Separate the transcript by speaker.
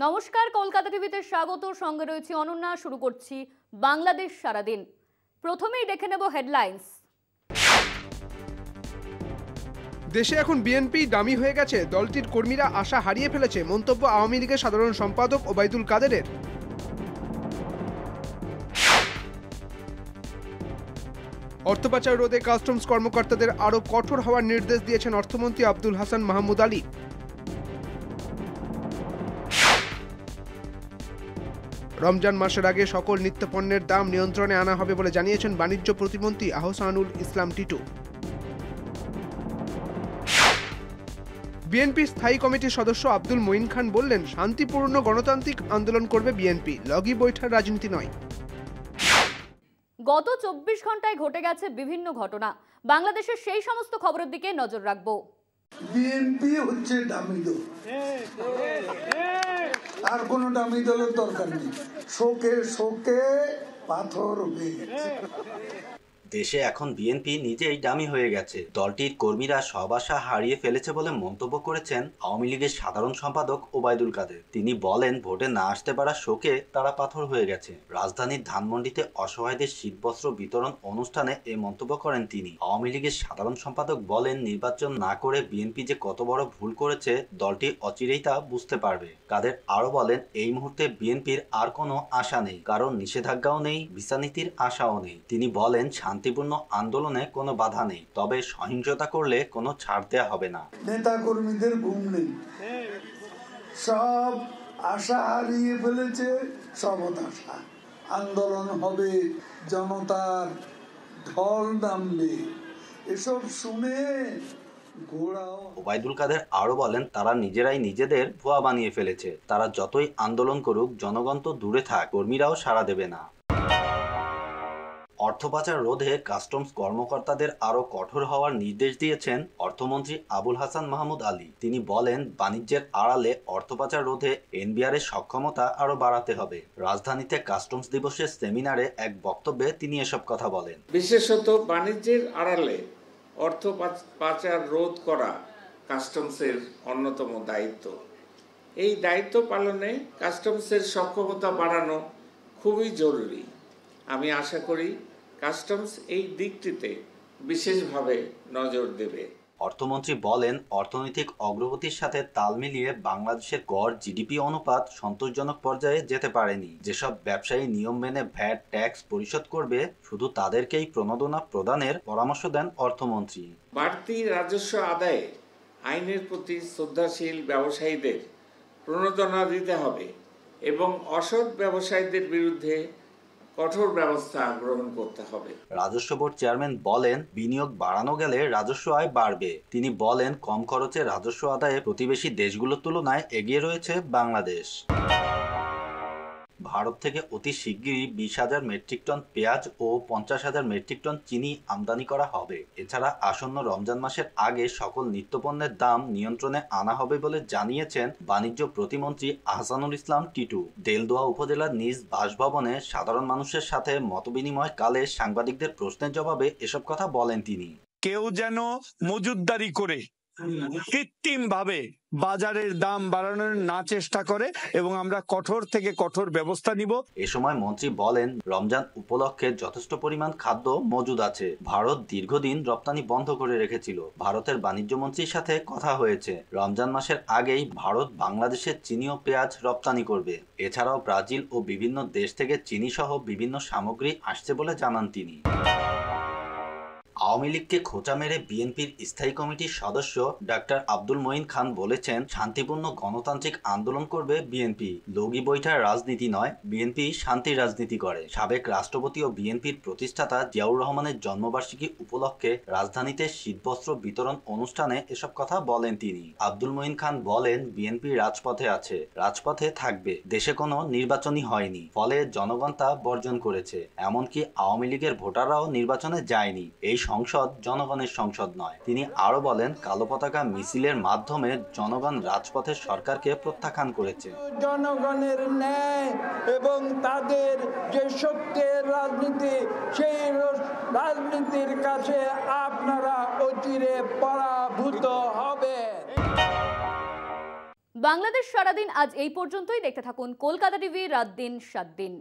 Speaker 1: নমস্কার, কলকাতা টিভিতে স্বাগত। সঙ্গে রয়েছে অনন্যা। শুরু করছি বাংলাদেশ সারাদিন। প্রথমেই দেখে নেব হেডলাইন্স।
Speaker 2: দেশে এখন বিএনপি ডামি হয়ে গেছে, দলটির কর্মীরা আশা হারিয়ে ফেলেছে, মন্তব্য আওয়ামী লীগের সাধারণ সম্পাদক ওবায়দুল কাদেরের। অর্থ পাচার রোধে কাস্টমস কর্মকর্তাদের আরও কঠোর হওয়ার নির্দেশ দিয়েছেন অর্থমন্ত্রী আব্দুল হাসান মাহমুদ আলী। রমজান মাসের আগে সকল নিত্যপণ্যের দাম নিয়ন্ত্রণে আনা হবে বলে জানিয়েছেন বাণিজ্য প্রতিমন্ত্রী আহসানুল ইসলাম টিটু। বিএনপি স্থায়ী কমিটির সদস্য আব্দুল মঈন খান বললেন, শান্তিপূর্ণ গণতান্ত্রিক আন্দোলন করবে বিএনপি, লগি বৈঠার রাজনীতি নয়।
Speaker 1: গত 24 ঘন্টায় ঘটে গেছে বিভিন্ন ঘটনা। বাংলাদেশের সেই সমস্ত খবরের দিকে নজর রাখবো।
Speaker 3: বিএনপি হচ্ছে দামি দল, আর কোন দামি দলের দরকার নেই। শোকে শোকে পাথর হয়ে গেছে।
Speaker 4: দেশে এখন বিএনপি নিজেই ডামি হয়ে গেছে, দলটির কর্মীরা সব আশা হারিয়ে ফেলেছে বলে মন্তব্য করেছেন আওয়ামী লীগের সাধারণ সম্পাদক ওবায়দুল কাদের। তিনি বলেন, ভোটে না আসতে পারা শোকে তারা পাথর হয়ে গেছে। রাজধানীর ধানমন্ডিতে অসহায়দের শীতবস্ত্র বিতরণ অনুষ্ঠানে এ মন্তব্য করেন তিনি। আওয়ামী লীগের সাধারণ সম্পাদক বলেন, নির্বাচন না করে বিএনপি যে কত বড় ভুল করেছে দলটি অচিরেই তা বুঝতে পারবে। কাদের আরো বলেন, এই মুহূর্তে বিএনপির আর কোনো আশা নেই, কারণ নিষেধাজ্ঞাও নেই, বিচারনীতির আশাও নেই। তিনি বলেন, শান্তিপূর্ণ আন্দোলনে কোনো বাধা নেই, তবে সহিংসতা করলে কোনো ছাড় দেয়া হবে না।
Speaker 3: নেতা কর্মীদের ঘুম নেই, সব আশা হারিয়ে ফেলেছে, সব হতাশা। আন্দোলন হবে, জনতার ঢল নামবে, এসব শুনে
Speaker 4: ওবায়দুল কাদের আরো বলেন, তারা নিজেরাই নিজেদের ভুয়া বানিয়ে ফেলেছে। তারা যতই আন্দোলন করুক, জনগণ তো দূরে থাক, কর্মীরাও সাড়া দেবে না। অর্থ পাচার রোধে কাস্টমস কর্মকর্তাদের আরও কঠোর হওয়ার নির্দেশ দিয়েছেন অর্থমন্ত্রী আবুল হাসান মাহমুদ আলী। তিনি বলেন, বাণিজ্যের আড়ালে অর্থ পাচার রোধে এনবিআরের সক্ষমতা আরও বাড়াতে হবে। রাজধানীতে কাস্টমস দিবসের সেমিনারে এক বক্তব্যে তিনি এসব কথা বলেন।
Speaker 5: বিশেষত বাণিজ্যের আড়ালে অর্থ পাচার রোধ করা কাস্টমসের অন্যতম দায়িত্ব। এই দায়িত্ব পালনে কাস্টমসের সক্ষমতা বাড়ানো খুবই জরুরি। আমি আশা করি কাস্টমস এই দিকটিতে বিশেষভাবে নজর দেবে।
Speaker 4: অর্থমন্ত্রী বলেন, অর্থনৈতিক অগ্রগতির সাথে তাল মিলিয়ে বাংলাদেশের গড় জিডিপি অনুপাত সন্তোষজনক পর্যায়ে যেতে পারেনি। যেসব ব্যবসায়ী নিয়ম মেনে ভ্যাট ট্যাক্স পরিশোধ করবে, শুধু তাদেরকেই প্রণোদনা প্রদানের পরামর্শ দেন অর্থমন্ত্রী।
Speaker 5: বাড়তি রাজস্ব আদায়ে আইনের প্রতি শ্রদ্ধাশীল ব্যবসায়ীদের প্রণোদনা দিতে হবে এবং অসৎ ব্যবসায়ীদের বিরুদ্ধে কঠোর ব্যবস্থা গ্রহণ করতে হবে।
Speaker 4: রাজস্ব বোর্ড চেয়ারম্যান বলেন, বিনিয়োগ বাড়ানো গেলে রাজস্ব আয় বাড়বে। তিনি বলেন, কম খরচে রাজস্ব আদায়ে প্রতিবেশী দেশগুলোর তুলনায় এগিয়ে রয়েছে বাংলাদেশ। ভারত থেকে অতি শিগগিরই 20,000 মেট্রিক টন পেঁয়াজ ও 50,000 মেট্রিক টন চিনি আমদানি করা হবে। এছাড়া আসন্ন রমজান মাসের আগে সকল নিত্যপণ্যের দাম নিয়ন্ত্রণে আনা হবে বলে জানিয়েছেন বাণিজ্য প্রতিমন্ত্রী আহসানুল ইসলাম টিটু। দেলদুয়া উপজেলার নিজ বাসভবনে সাধারণ মানুষের সাথে মতবিনিময় কালে সাংবাদিকদের প্রশ্নের জবাবে এসব কথা বলেন তিনি।
Speaker 6: কেউ যেন মজুতদারি করে কৃত্রিম ভাবে বাজারের দাম বাড়ানোর না চেষ্টা করে এবং আমরা কঠোর থেকে কঠোর ব্যবস্থা নিব।
Speaker 4: এ সময় মন্ত্রী বলেন, রমজান উপলক্ষে যথেষ্ট পরিমাণ খাদ্য মজুদ আছে। ভারত দীর্ঘদিন রপ্তানি বন্ধ করে রেখেছিল। ভারতের বাণিজ্য মন্ত্রীর সাথে কথা হয়েছে, রমজান মাসের আগেই ভারত বাংলাদেশের চিনি ও পেঁয়াজ রপ্তানি করবে। এছাড়াও ব্রাজিল ও বিভিন্ন দেশ থেকে চিনি সহ বিভিন্ন সামগ্রী আসছে বলে জানান তিনি। আওয়ামী লীগকে খোঁচা মেরে বিএনপির স্থায়ী কমিটির সদস্য ডাক্তার আব্দুল মঈন খান বলেছেন, শান্তিপূর্ণ গণতান্ত্রিক আন্দোলন করবে বিএনপি, লগি বৈঠার রাজনীতি নয়। বিএনপি শান্তির রাজনীতি করে। সাবেক রাষ্ট্রপতি ও বিএনপির প্রতিষ্ঠাতা জিয়াউর রহমানের জন্মবার্ষিকী উপলক্ষে রাজধানীতে শীতবস্ত্র বিতরণ অনুষ্ঠানে এসব কথা বলেন তিনি। আব্দুল মঈন খান বলেন, বিএনপি রাজপথে আছে, রাজপথে থাকবে। দেশে কোনো নির্বাচনই হয়নি, ফলে জনগণ তা বর্জন করেছে। এমনকি আওয়ামী লীগের ভোটাররাও নির্বাচনে যায়নি। এই সংসদ জনগণের সংসদ নয়। তিনি আরো বলেন, কালো পতাকা মিছিলের মাধ্যমে জনগণ রাজপথের সরকারকে প্রত্যাখ্যান করেছে।
Speaker 7: জনগণের ন্যায় এবং তাদের যে শক্তির রাজনীতি, সেই রাজনীতির কাছে আপনারা অচিরে পরাভূত হবেন।
Speaker 1: বাংলাদেশ সারাদিন আজ এই পর্যন্তই। দেখতে থাকুন কলকাতা টিভি, রাত দিন 7 দিন।